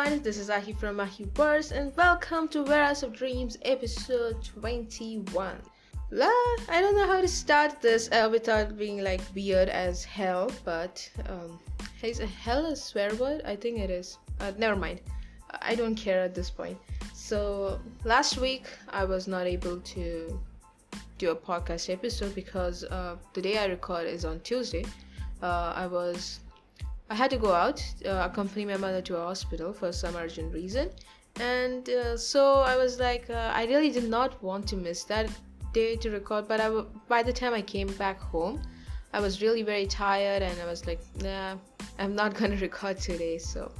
everyone, this is Ahi from Ahi Verse and welcome to Warehouse of Dreams episode 21. I don't know how to start this without being like weird as hell, but is hell a swear word? I think it is. Never mind. I don't care at this point. So last week I was not able to do a podcast episode because the day I record is on Tuesday. I had to go out, accompany my mother to a hospital for some urgent reason. And so I was like, I really did not want to miss that day to record. But by the time I came back home, I was really very tired and I was like, nah, I'm not going to record today. So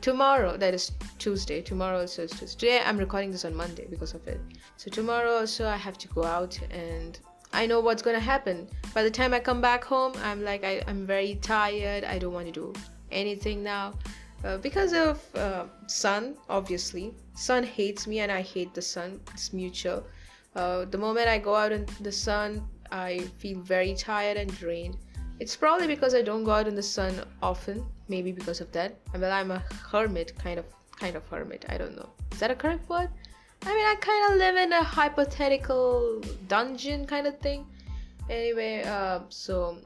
tomorrow, that is Tuesday. Tomorrow also is Tuesday. Today I'm recording this on Monday because of it. So tomorrow also I have to go out and I know what's gonna happen. By the time I come back home, I'm like, I'm very tired. I don't want to do anything now because of sun. Obviously, sun hates me, and I hate the sun. It's mutual. The moment I go out in the sun, I feel very tired and drained. It's probably because I don't go out in the sun often. Maybe because of that. Well, I'm a hermit, kind of hermit. I don't know. Is that a correct word? I mean, I kind of live in a hypothetical dungeon kind of thing. Anyway, so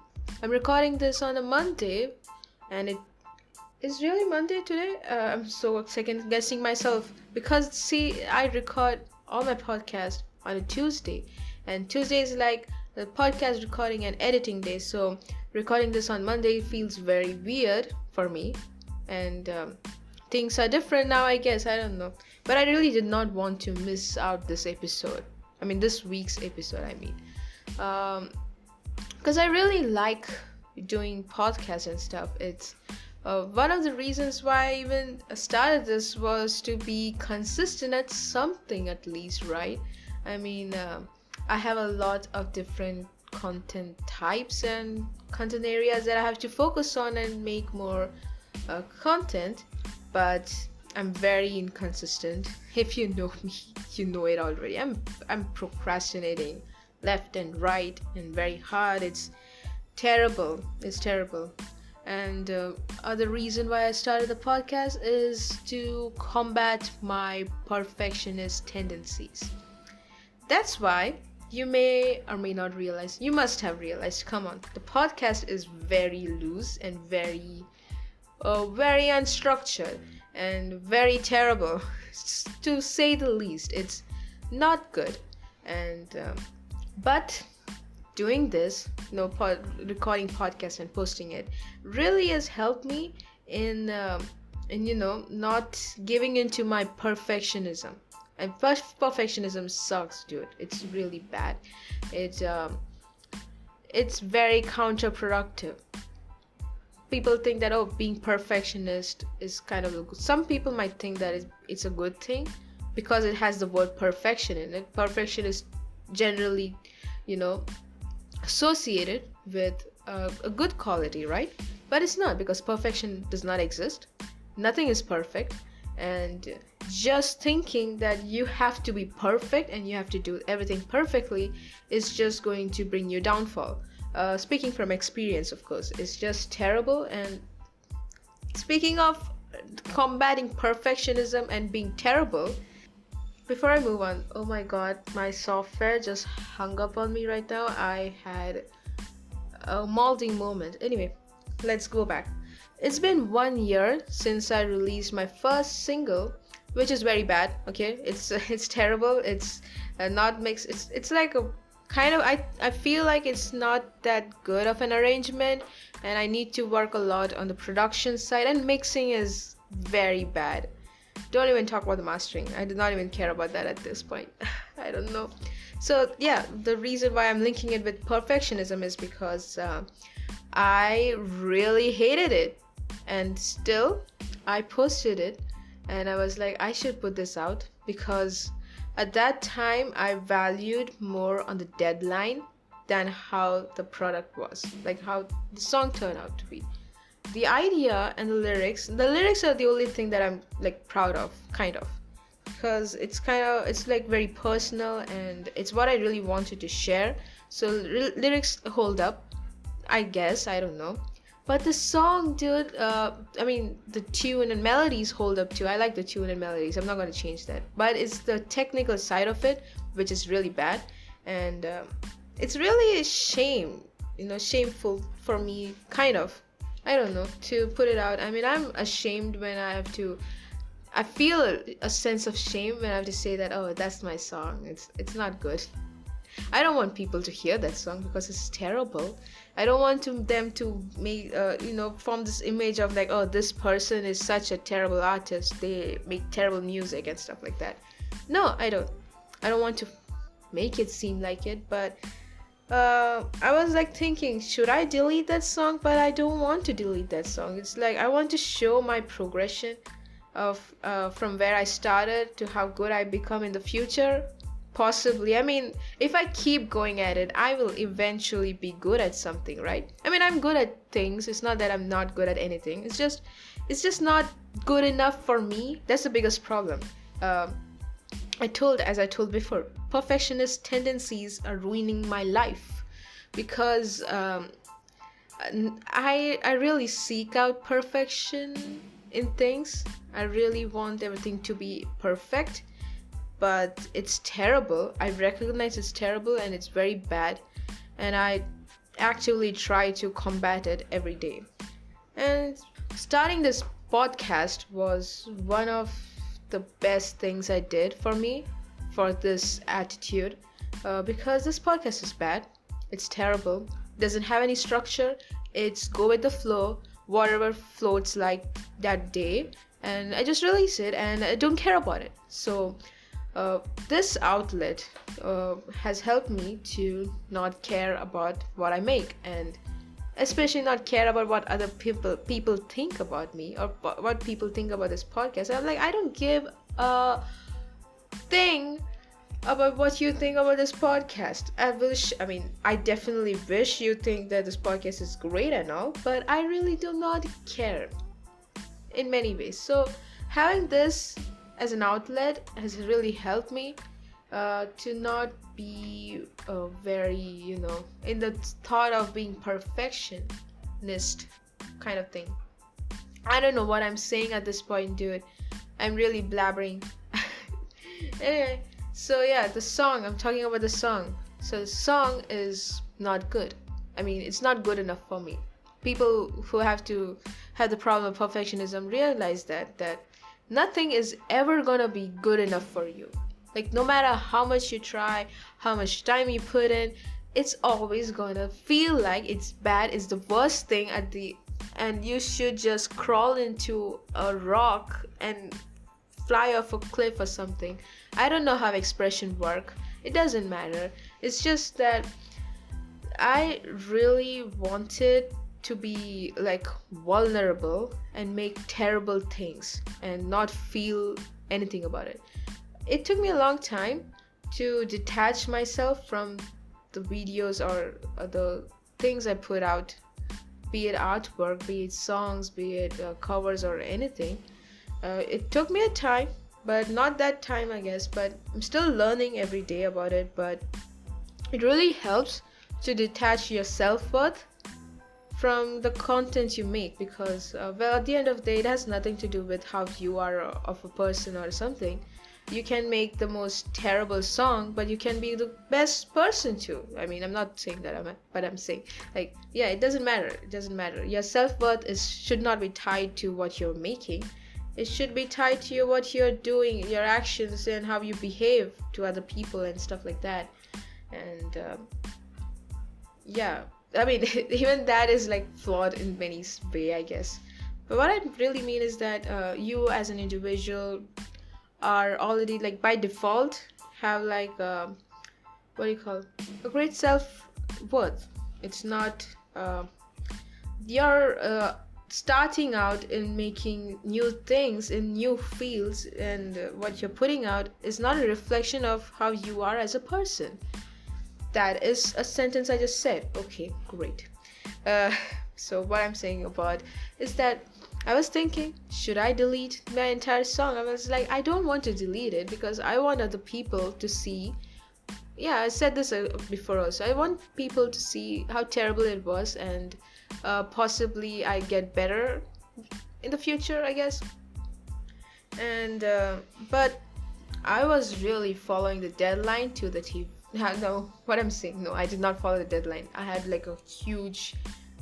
I'm recording this on a Monday, and it is really Monday today. I'm so second guessing myself because see, I record all my podcast on a Tuesday, and Tuesday is like the podcast recording and editing day. So recording this on Monday feels very weird for me, and things are different now, I guess. I don't know. But I really did not want to miss out this episode. I mean, this week's episode, I mean. Because I really like doing podcasts and stuff. It's one of the reasons why I even started this was to be consistent at something at least, right? I mean, I have a lot of different content types and content areas that I have to focus on and make more content. But I'm very inconsistent. If you know me, you know it already. I'm procrastinating left and right and very hard. It's terrible. It's terrible. And other reason why I started the podcast is to combat my perfectionist tendencies. That's why you may or may not realize, you must have realized, come on, the podcast is very loose and very unstructured and very terrible, to say the least. It's not good, and but doing this, recording podcast and posting it really has helped me in not giving into my perfectionism. And perfectionism sucks, dude. It's really bad. It's very counterproductive. People think that being perfectionist is kind of good. Some people might think that it's a good thing because it has the word perfection in it. Perfection is generally associated with a good quality, right? But it's not, because perfection does not exist. Nothing is perfect, and just thinking that you have to be perfect and you have to do everything perfectly is just going to bring you downfall. Speaking from experience, of course, it's just terrible. And speaking of combating perfectionism and being terrible, before I move on, oh my god, my software just hung up on me right now. I had a molding moment. Anyway, let's go back. It's been 1 year since I released my first single, which is very bad. Okay, it's terrible. It's not mixed. It's like a kind of, I feel like it's not that good of an arrangement, and I need to work a lot on the production side, and mixing is very bad. Don't even talk about the mastering. I do not even care about that at this point. I don't know. So yeah, the reason why I'm linking it with perfectionism is because I really hated it, and still I posted it, and I was like, I should put this out, because at that time, I valued more on the deadline than how the product was, like how the song turned out to be. The idea and the lyrics are the only thing that I'm like proud of, kind of, because it's like very personal, and it's what I really wanted to share. So lyrics hold up, I guess. I don't know. But the song, dude, I mean, the tune and melodies hold up too. I like the tune and melodies. I'm not going to change that. But it's the technical side of it, which is really bad. And it's really a shame, shameful for me, kind of. I don't know, to put it out. I mean, I'm ashamed when I feel a sense of shame when I have to say that, oh, that's my song. It's not good. I don't want people to hear that song because it's terrible. I don't want them to make, form this image of like, oh, this person is such a terrible artist. They make terrible music and stuff like that. No, I don't. I don't want to make it seem like it, but I was like thinking, should I delete that song? But I don't want to delete that song. It's like I want to show my progression of from where I started to how good I become in the future. Possibly. I mean, if I keep going at it, I will eventually be good at something, right? I mean, I'm good at things. It's not that I'm not good at anything. It's just not good enough for me. That's the biggest problem. As I told before, perfectionist tendencies are ruining my life because I really seek out perfection in things. I really want everything to be perfect, but it's terrible. I recognize it's terrible and it's very bad, and I actively try to combat it every day. And starting this podcast was one of the best things I did for me, for this attitude, because this podcast is bad. It's terrible. Doesn't have any structure. It's go with the flow, whatever floats like that day, and I just release it and I don't care about it. So this outlet has helped me to not care about what I make, and especially not care about what other people think about me or what people think about this podcast. I'm like, I don't give a thing about what you think about this podcast. I definitely wish you think that this podcast is great and all, but I really do not care in many ways. So having this as an outlet has really helped me to not be very, in the thought of being perfectionist kind of thing. I don't know what I'm saying at this point, dude. I'm really blabbering. Anyway, so yeah, I'm talking about the song. So the song is not good. I mean, it's not good enough for me. People who have the problem of perfectionism realize that nothing is ever gonna be good enough for you. Like, no matter how much you try, how much time you put in, it's always gonna feel like it's bad. It's the worst thing and you should just crawl into a rock and fly off a cliff or something. I don't know how expression work. It doesn't matter. It's just that I really wanted to be like vulnerable and make terrible things and not feel anything about it. It took me a long time to detach myself from the videos or the things I put out, be it artwork, be it songs, be it covers or anything. It took me a time, but not that time, I guess, but I'm still learning every day about it. But it really helps to detach your self-worth from the content you make, because at the end of the day, it has nothing to do with how you are of a person or something. You can make the most terrible song, but you can be the best person too. I mean, I'm not saying that, but I'm saying, like, yeah, it doesn't matter. Your self-worth should not be tied to what you're making. It should be tied to what you're doing, your actions, and how you behave to other people and stuff like that. And yeah, I mean, even that is like flawed in many ways, I guess. But what I really mean is that you as an individual are already, like, by default have like a great self-worth. It's not you're starting out in making new things in new fields, and what you're putting out is not a reflection of how you are as a person. That is a sentence I just said. Okay, great. So what I'm saying about is that I was thinking, should I delete my entire song? I was like, I don't want to delete it because I want other people to see, yeah, I said this before also. I want people to see how terrible it was, and possibly I get better in the future, I guess. And but I was really following the deadline to the TV. No, what I'm saying, no, I did not follow the deadline. I had like a huge,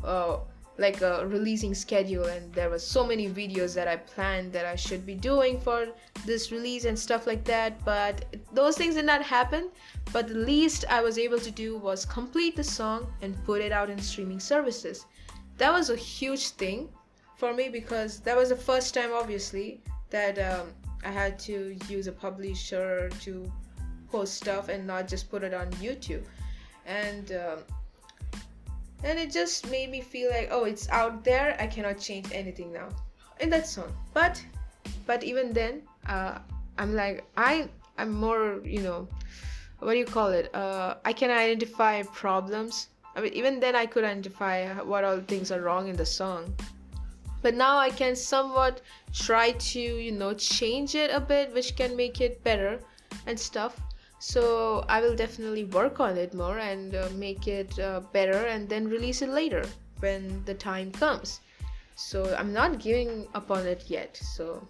uh, like a releasing schedule, and there was so many videos that I planned that I should be doing for this release and stuff like that. But those things did not happen. But the least I was able to do was complete the song and put it out in streaming services. That was a huge thing for me because that was the first time, obviously, that I had to use a publisher to post stuff and not just put it on YouTube. And it just made me feel like, oh, it's out there, I cannot change anything now in that song. But even then, I'm like, I'm more, what do you call it, I can identify problems. I mean, even then I could identify what all things are wrong in the song, but now I can somewhat try to change it a bit, which can make it better and stuff. So I will definitely work on it more and make it better, and then release it later when the time comes. So I'm not giving up on it yet. So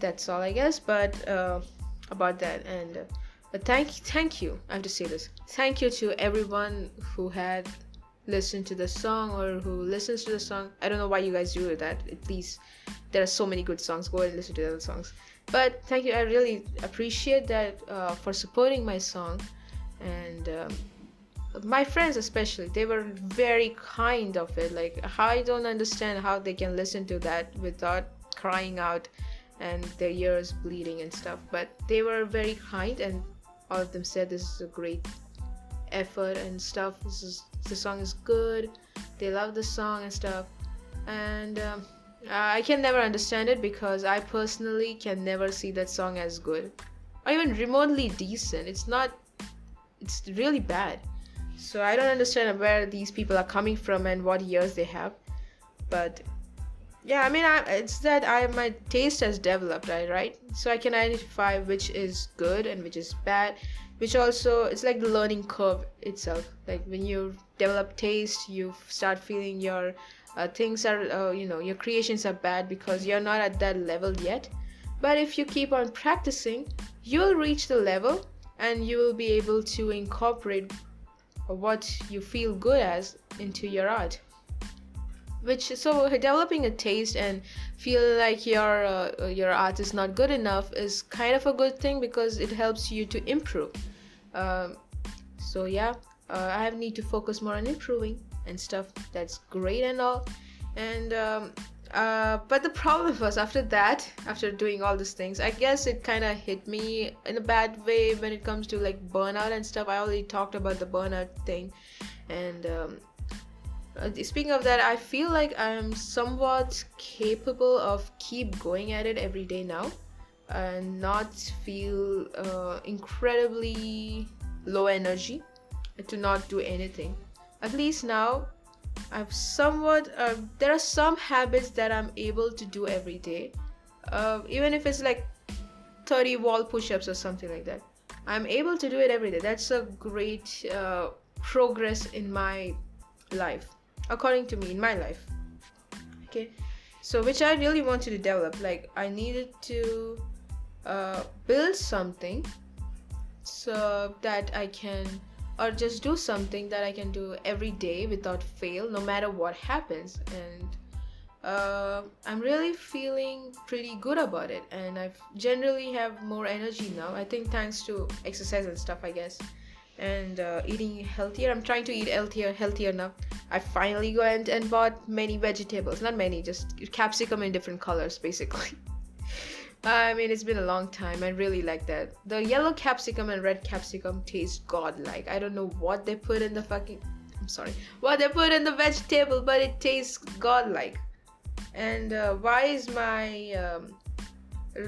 that's all, I guess. But about that, and thank you, I have to say this, thank you to everyone who had listened to the song or who listens to the song. I don't know why you guys do that. At least there are so many good songs. Go and listen to the other songs. But thank you, I really appreciate that for supporting my song. And my friends especially, they were very kind of it. Like, I don't understand how they can listen to that without crying out and their ears bleeding and stuff. But they were very kind, and all of them said this is a great effort and stuff. The song is good. They love the song and stuff. And I can never understand it because I personally can never see that song as good or even remotely decent. It's really bad. So I don't understand where these people are coming from and what ears they have. But yeah, I mean, it's that my taste has developed, right? So I can identify which is good and which is bad, which also, it's like the learning curve itself. Like when you develop taste, you start feeling your things are, your creations are bad because you're not at that level yet. But if you keep on practicing, you'll reach the level and you will be able to incorporate what you feel good as into your art. So developing a taste and feeling like your art is not good enough is kind of a good thing because it helps you to improve. So yeah, I need to focus more on improving and stuff. That's great and all. And but the problem was after doing all these things, I guess it kind of hit me in a bad way when it comes to like burnout and stuff. I already talked about the burnout thing. And speaking of that, I feel like I'm somewhat capable of keep going at it every day now and not feel incredibly low energy to not do anything. At least now I've somewhat there are some habits that I'm able to do every day, even if it's like 30 wall push-ups or something like that. I'm able to do it every day. That's a great progress in my life, according to me, in my life. Okay, so which I really wanted to develop. Like, I needed to build something so that I can, or just do something that I can do every day without fail, no matter what happens. And I'm really feeling pretty good about it, and I generally have more energy now, I think, thanks to exercise and stuff, I guess. And eating healthier. I'm trying to eat healthier now. I finally went and bought many vegetables. Not many, just capsicum in different colors, basically. I mean, it's been a long time. I really like that. The yellow capsicum and red capsicum taste godlike. I don't know what they put in the what they put in the vegetable, but it tastes godlike. And why is my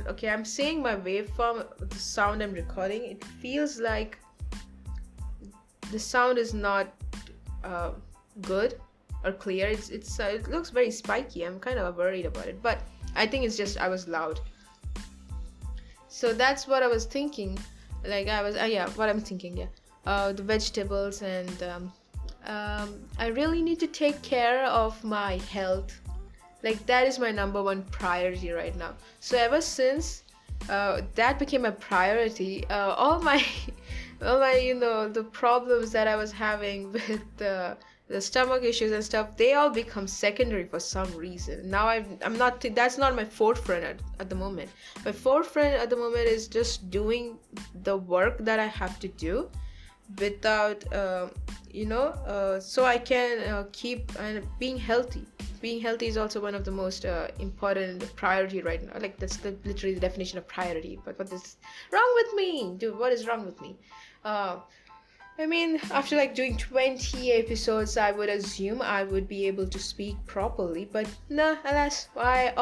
okay, I'm saying my waveform, the sound I'm recording, it feels like the sound is not good or clear. It looks very spiky. I'm kind of worried about it, but I think it's just I was loud. So that's what I was thinking. Like I was, yeah, what I'm thinking, yeah, the vegetables, and I really need to take care of my health. Like that is my number one priority right now. So ever since that became a priority, all my all my, the problems that I was having with the stomach issues and stuff, they all become secondary for some reason. Now I'm not that's not my forefront at the moment. My forefront at the moment is just doing the work that I have to do without so I can keep being healthy. Being healthy is also one of the most important priority right now. Like that's literally the definition of priority. But what is wrong with me, dude? What is wrong with me? uh I mean, after like doing 20 episodes, I would assume I would be able to speak properly, but nah, alas, I'm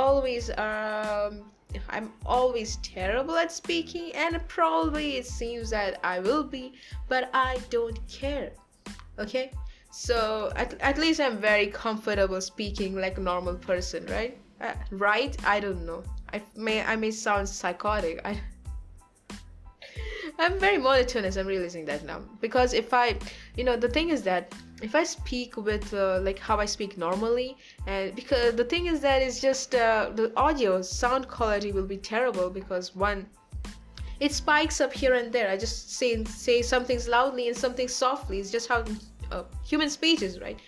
always terrible at speaking, and probably it seems that I will be, but I don't care. Okay? So at least I'm very comfortable speaking like a normal person, right? Right? I don't know. I may sound psychotic. I'm very monotonous. I'm realizing that now, because if I, the thing is that if I speak with like how I speak normally, and because the thing is that it's just the audio sound quality will be terrible, because one, it spikes up here and there. I just say some things loudly and something softly. It's just how human speech is, right?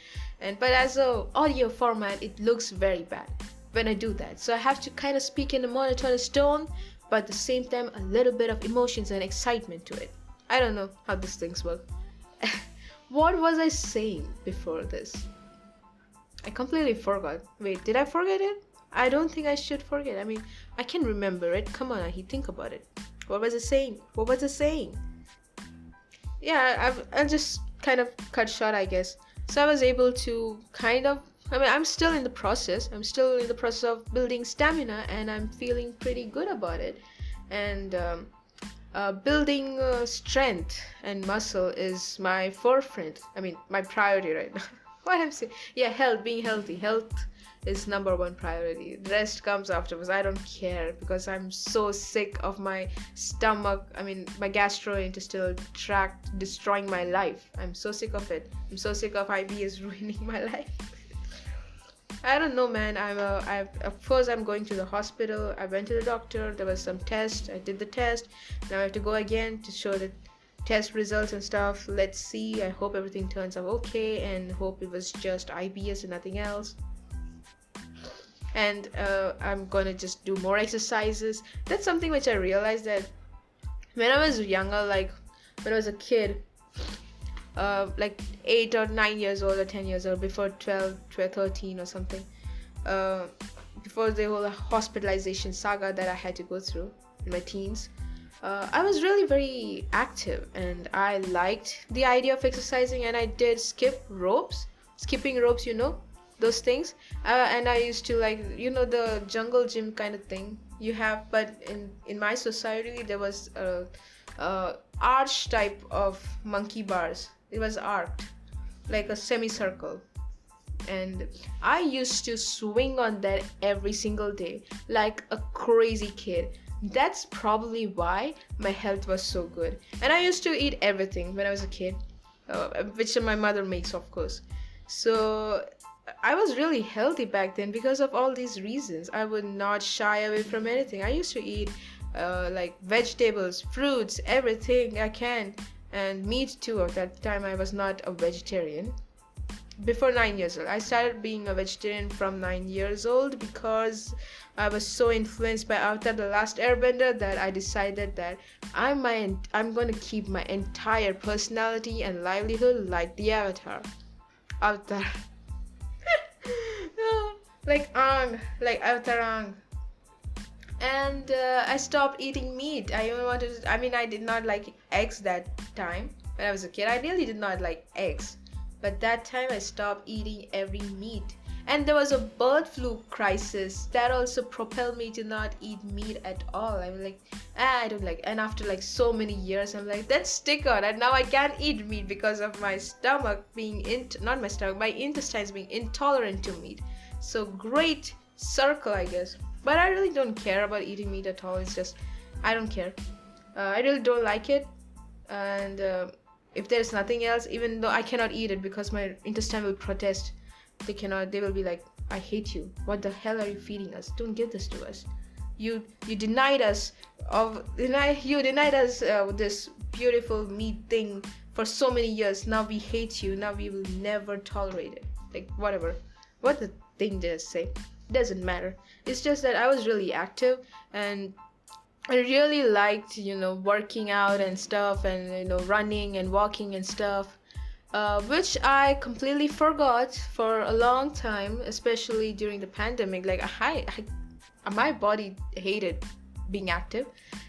But as a audio format, it looks very bad when I do that. So I have to kind of speak in a monotonous tone, but at the same time a little bit of emotions and excitement to it. I don't know how these things work. What was I saying before this? I completely forgot. Wait, did I forget it? I don't think I should forget. I mean, I can remember it. Come on, Ahi, think about it. What was I saying? What was I saying? Yeah, I'll just kind of cut short, I guess. So I was able to kind of, I mean, I'm still in the process. I'm still in the process of building stamina, and I'm feeling pretty good about it. And building strength and muscle is my forefront. I mean, my priority right now. What I'm saying? Yeah, health, being healthy. Health is number one priority. The rest comes afterwards. I don't care, because I'm so sick of my stomach. I mean, my gastrointestinal tract destroying my life. I'm so sick of it. I'm so sick of IBS ruining my life. I don't know, man. Of course, I'm going to the hospital. I went to the doctor. There was some test. I did the test. Now I have to go again to show the test results and stuff. Let's see. I hope everything turns out okay, and hope it was just IBS and nothing else. And I'm gonna just do more exercises. That's something which I realized, that when I was younger, like when I was a kid, like 8 or 9 years old or 10 years old, before 12, 13 or something, before the whole hospitalization saga that I had to go through in my teens, I was really very active, and I liked the idea of exercising, and I did skipping ropes, those things. And I used to, like, the jungle gym kind of thing you have, but in my society there was a arch type of monkey bars. It was arced like a semicircle, and I used to swing on that every single day like a crazy kid. That's probably why my health was so good. And I used to eat everything when I was a kid, which my mother makes, of course. So I was really healthy back then because of all these reasons. I would not shy away from anything. I used to eat like vegetables, fruits, everything I can, and meat too. At that time I was not a vegetarian. Before 9 years old, I started being a vegetarian from 9 years old, because I was so influenced by Avatar: The Last Airbender that I decided that I'm going to keep my entire personality and livelihood like the Avatar. like Avatar Ang. And I stopped eating meat. I did not like eggs that time. When I was a kid, I really did not like eggs. But that time I stopped eating every meat. And there was a bird flu crisis that also propelled me to not eat meat at all. I'm like, I don't like. And after like so many years, I'm like, that's stick on. And now I can't eat meat because of my stomach being not my stomach, my intestines being intolerant to meat. So great circle, I guess. But I really don't care about eating meat at all. It's just, I don't care. I really don't like it. And if there's nothing else, even though I cannot eat it because my intestine will protest, they will be like, I hate you, what the hell are you feeding us, don't give this to us. You denied us you denied us this beautiful meat thing for so many years. Now we hate you, now we will never tolerate it. Like, whatever, what the thing did say, doesn't matter. It's just that I was really active, and I really liked, working out and stuff, and running and walking and stuff, which I completely forgot for a long time, especially during the pandemic. Like, my body hated being active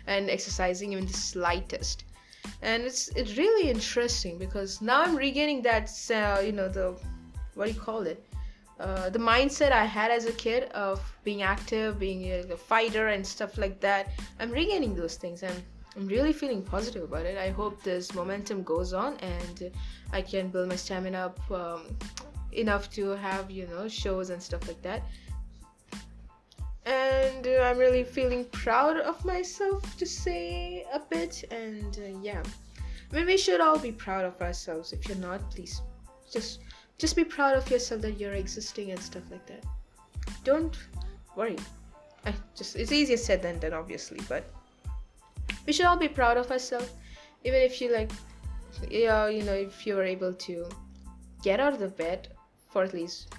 and exercising even the slightest. And it's really interesting because now I'm regaining that, the, what do you call it? The mindset I had as a kid of being active, being a fighter and stuff like that. I'm regaining those things, and I'm really feeling positive about it. I hope this momentum goes on and I can build my stamina up enough to have, shows and stuff like that. And I'm really feeling proud of myself, to say a bit. And yeah, I mean, we should all be proud of ourselves. If you're not, please just be proud of yourself that you're existing and stuff like that. Don't worry. It's easier said than done, obviously, but we should all be proud of ourselves. Even if you if you were able to get out of the bed for at least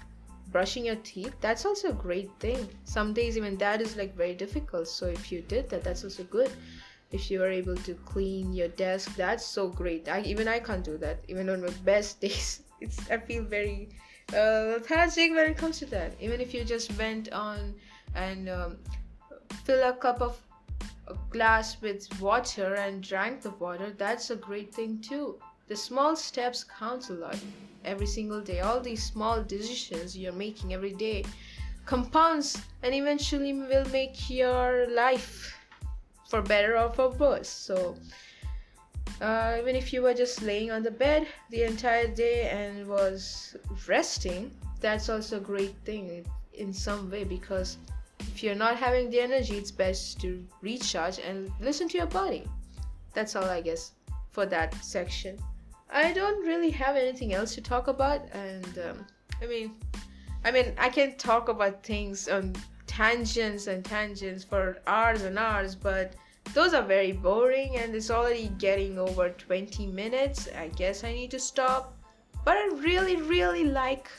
brushing your teeth, that's also a great thing. Some days even that is like very difficult. So if you did that, that's also good. If you were able to clean your desk, that's so great. I can't do that. Even on my best days, I feel very lethargic when it comes to that. Even if you just went on and fill a glass with water and drank the water, that's a great thing too. The small steps counts a lot every single day. All these small decisions you're making every day compounds and eventually will make your life for better or for worse. So even if you were just laying on the bed the entire day and was resting, that's also a great thing in some way, because if you're not having the energy, it's best to recharge and listen to your body. That's all, I guess, for that section. I don't really have anything else to talk about, and I can talk about things on tangents and tangents for hours and hours, but those are very boring, and it's already getting over 20 minutes. I guess I need to stop. But I really, really like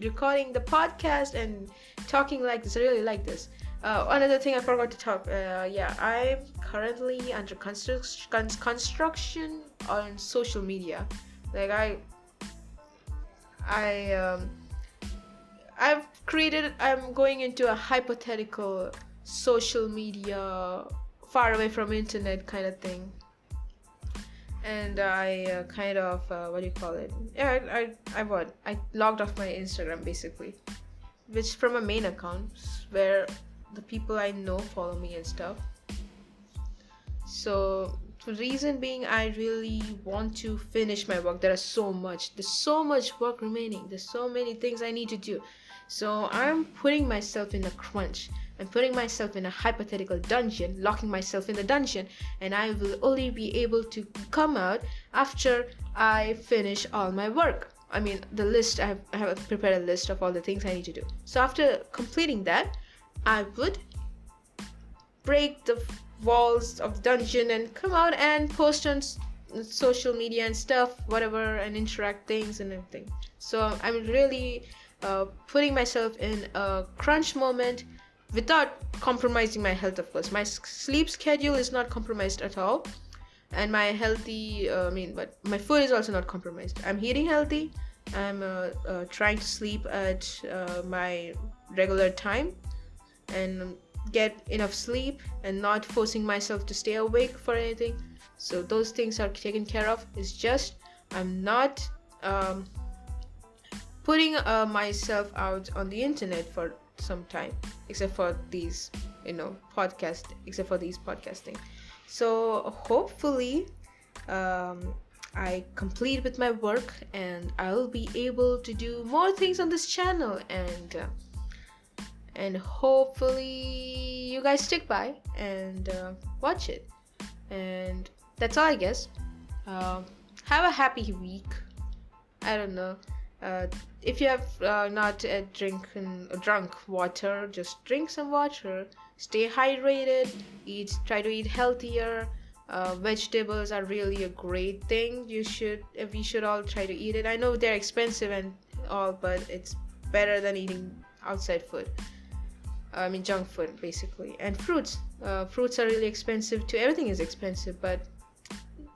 recording the podcast and talking like this. I really like this. Another thing I forgot to talk. I'm currently under construction on social media. Like I'm going into a hypothetical social media, far away from internet kind of thing. And I what do you call it? Yeah, I logged off my Instagram basically, which from a main account where the people I know follow me and stuff. So the reason being, I really want to finish my work. There's so much work remaining. There's so many things I need to do. So I'm putting myself in a crunch. I'm putting myself in a hypothetical dungeon, locking myself in the dungeon, and I will only be able to come out after I finish all my work. I mean, the list, I have prepared a list of all the things I need to do. So after completing that, I would break the walls of the dungeon and come out and post on social media and stuff, whatever, and interact things and everything. So I'm really putting myself in a crunch moment without compromising my health, of course. My sleep schedule is not compromised at all, and my but my food is also not compromised. I'm eating healthy. I'm trying to sleep at my regular time and get enough sleep and not forcing myself to stay awake for anything. So those things are taken care of. It's just I'm not putting myself out on the internet for some time, except for these podcasting. So hopefully I complete with my work and I'll be able to do more things on this channel, and hopefully you guys stick by and watch it. And that's all, I guess. uh, have a happy week. I don't know. Uh, if you have not drunk water, just drink some water. Stay hydrated. Try to eat healthier. Vegetables are really a great thing. We should all try to eat it. I know they're expensive and all, but it's better than eating outside food. I mean, junk food, basically. And fruits. Fruits are really expensive too. Everything is expensive, but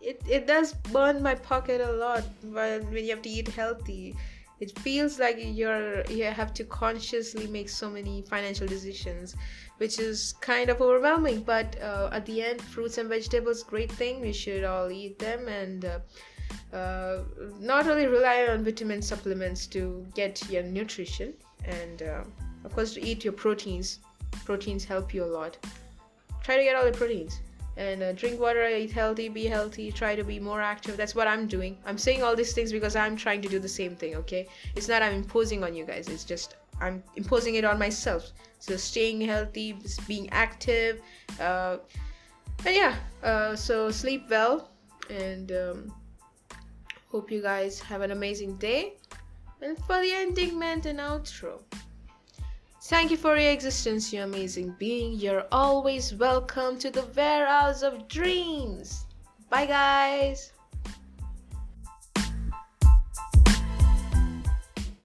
it does burn my pocket a lot when you have to eat healthy. It feels like you have to consciously make so many financial decisions, which is kind of overwhelming. But at the end, fruits and vegetables, great thing. We should all eat them, and not only rely on vitamin supplements to get your nutrition, and of course, to eat your proteins. Proteins help you a lot. Try to get all the proteins, and drink water, eat healthy, be healthy, try to be more active. That's what I'm doing. I'm saying all these things because I'm trying to do the same thing. Okay, it's not I'm imposing on you guys, it's just I'm imposing it on myself. So staying healthy, being active, and yeah, so sleep well, and hope you guys have an amazing day. And for the ending, meant an outro. Thank you for your existence, you amazing being. You're always welcome to the warehouse of dreams. Bye, guys.